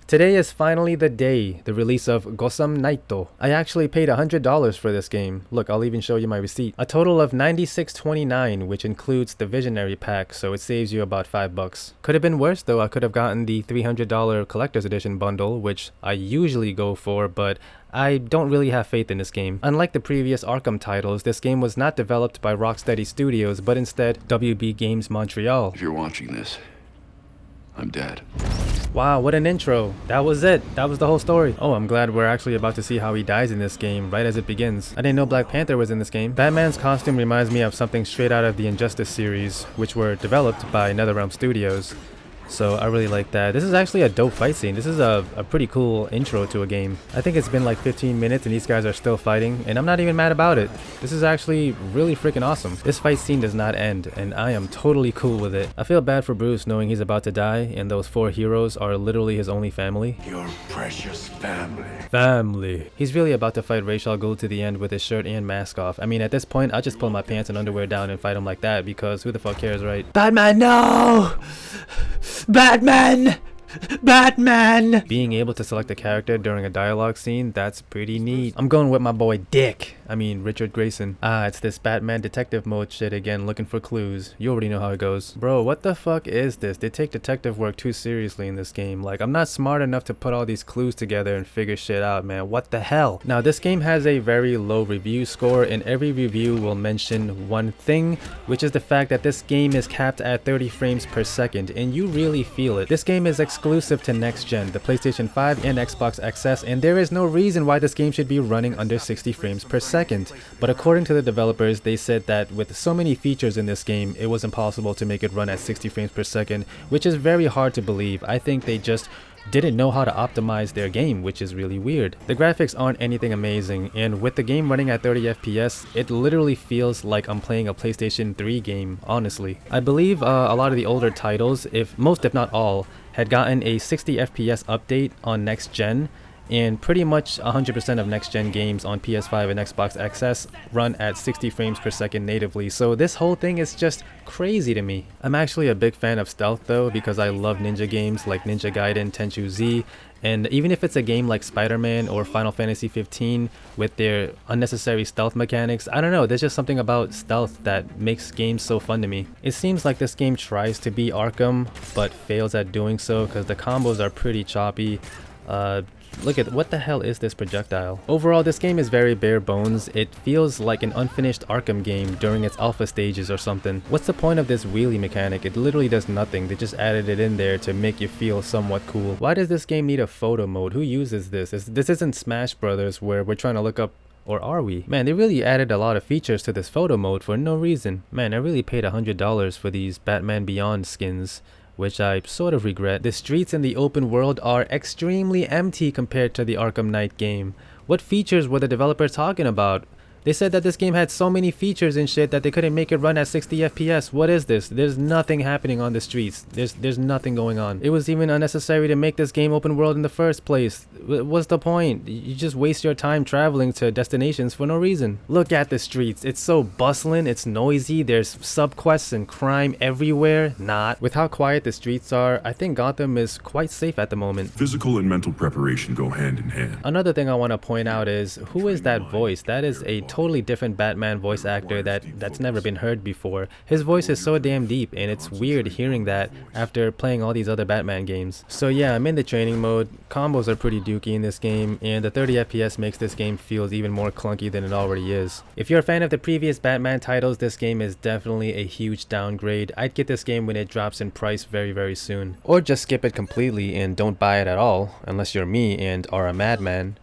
Today is finally the day, the release of Gotham Knights. I actually paid $100 for this game. Look, I'll even show you my receipt. A total of $96.29, which includes the Visionary pack, so it saves you about $5. Could have been worse though. I could have gotten the $300 collector's edition bundle, which I usually go for, but I don't really have faith in this game. Unlike the previous Arkham titles, this game was not developed by Rocksteady Studios, but instead WB Games Montreal. If you're watching this, I'm dead. Wow, what an intro. That was it. That was the whole story. Oh, I'm glad we're actually about to see how he dies in this game, right as it begins. I didn't know Black Panther was in this game. Batman's costume reminds me of something straight out of the Injustice series, which were developed by NetherRealm Studios. So I really like that. This is actually a dope fight scene. This is a pretty cool intro to a game. I think it's been like 15 minutes and these guys are still fighting, and I'm not even mad about it. This is actually really freaking awesome. This fight scene does not end, and I am totally cool with it. I feel bad for Bruce knowing he's about to die, and those 4 heroes are literally his only family. Your precious family. Family. He's really about to fight Ra's al Ghul to the end with his shirt and mask off. I mean, at this point, I'll just pull my pants and underwear down and fight him like that, because who the fuck cares, right? Batman, no! Batman! Batman! Being able to select a character during a dialogue scene, that's pretty neat. I'm going with my boy Richard Grayson. Ah, it's this Batman detective mode shit again, looking for clues. You already know how it goes. Bro, what the fuck is this? They take detective work too seriously in this game. Like, I'm not smart enough to put all these clues together and figure shit out, man. What the hell? Now, this game has a very low review score, and every review will mention one thing, which is the fact that this game is capped at 30 frames per second, and you really feel it. This game is exclusive to next gen, the PlayStation 5 and Xbox XS, and there is no reason why this game should be running under 60 frames per second. But according to the developers, they said that with so many features in this game, it was impossible to make it run at 60 frames per second, which is very hard to believe. I think they just didn't know how to optimize their game, which is really weird. The graphics aren't anything amazing, and with the game running at 30 FPS, it literally feels like I'm playing a PlayStation 3 game, honestly. I believe a lot of the older titles, most if not all, had gotten a 60 FPS update on next gen, and pretty much 100% of next-gen games on PS5 and Xbox XS run at 60 frames per second natively, so this whole thing is just crazy to me. I'm actually a big fan of stealth though, because I love ninja games like Ninja Gaiden Tenchu Z, and even if it's a game like Spider-Man or Final Fantasy 15 with their unnecessary stealth mechanics, I don't know, there's just something about stealth that makes games so fun to me. It seems like this game tries to be Arkham, but fails at doing so because the combos are pretty choppy. Look at what the hell is this projectile? Overall, this game is very bare bones. It feels like an unfinished Arkham game during its alpha stages or something. What's the point of this wheelie mechanic? It literally does nothing. They just added it in there to make you feel somewhat cool. Why does this game need a photo mode? Who uses this? This isn't Smash Brothers where we're trying to look up. Or are we? Man, they really added a lot of features to this photo mode for no reason. Man, I really paid $100 for these Batman Beyond skins, which I sort of regret. The streets in the open world are extremely empty compared to the Arkham Knight game. What features were the developers talking about? They said that this game had so many features and shit that they couldn't make it run at 60 FPS. What is this? There's nothing happening on the streets. There's nothing going on. It was even unnecessary to make this game open world in the first place. What's the point? You just waste your time traveling to destinations for no reason. Look at the streets. It's so bustling, it's noisy, there's subquests and crime everywhere. Not. With how quiet the streets are, I think Gotham is quite safe at the moment. Physical and mental preparation go hand in hand. Another thing I want to point out is, who is that voice? That is a totally different Batman voice actor that's never been heard before. His voice is so damn deep, and it's weird hearing that after playing all these other Batman games. So yeah, I'm in the training mode. Combos are pretty dookie in this game, and the 30 FPS makes this game feel even more clunky than it already is. If you're a fan of the previous Batman titles, this game is definitely a huge downgrade. I'd get this game when it drops in price very, very soon. Or just skip it completely and don't buy it at all, unless you're me and are a madman.